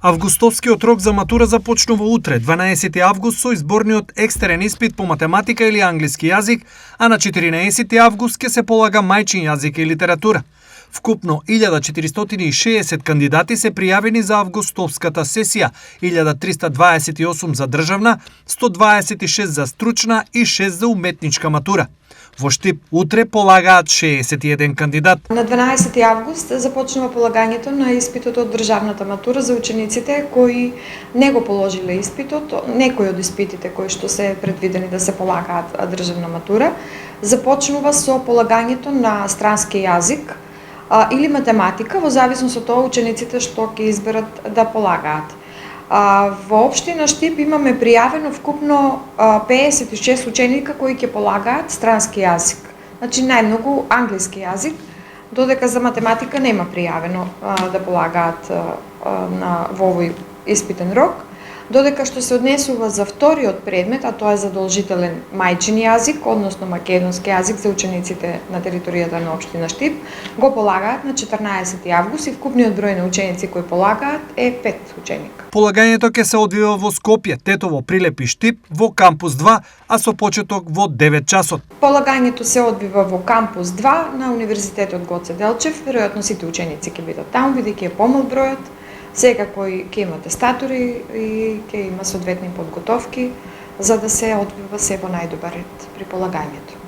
Августовскиот рок за матура започнува утре, 12 август, со изборниот екстерен испит по математика или англиски јазик, а на 14 август ќе се полага мајчин јазик и литература. Вкупно 1460 кандидати се пријавени за августовската сесија, 1328 за државна, 126 за стручна и 6 за уметничка матура. Во Штип утре полагаат 61 кандидат. На 12 август започнува полагањето на испитот од државната матура за учениците кои не го положиле испитот, некои од испитите кои што се предвидени да се полагаат државна матура. Започнува со полагањето на странски јазик или математика, во зависност од тоа учениците што ќе изберат да полагаат. Во општина Штип имаме пријавено вкупно 56 ученика кои ќе полагаат странски јазик. Значи најмногу англиски јазик, додека за математика нема пријавено да полагаат во овој испитен рок. Додека што се однесува за вториот предмет, а тоа е задолжителен мајчин јазик, односно македонски јазик за учениците на територијата на општина Штип, го полагаат на 14 август и вкупниот број на ученици кои полагаат е 5 ученика. Полагањето ќе се одвива во Скопје, Тетово, Прилеп и Штип во кампус 2, а со почеток во 9 часот. Полагањето се одвива во кампус 2 на Универзитетот Гоце Делчев. Веројатно сите ученици ќе бидат таму, бидејќи е помал бројот. Секако ќе има тестатори и ќе има соодветни подготовки за да се одвива се во најдобар ред при полагањето.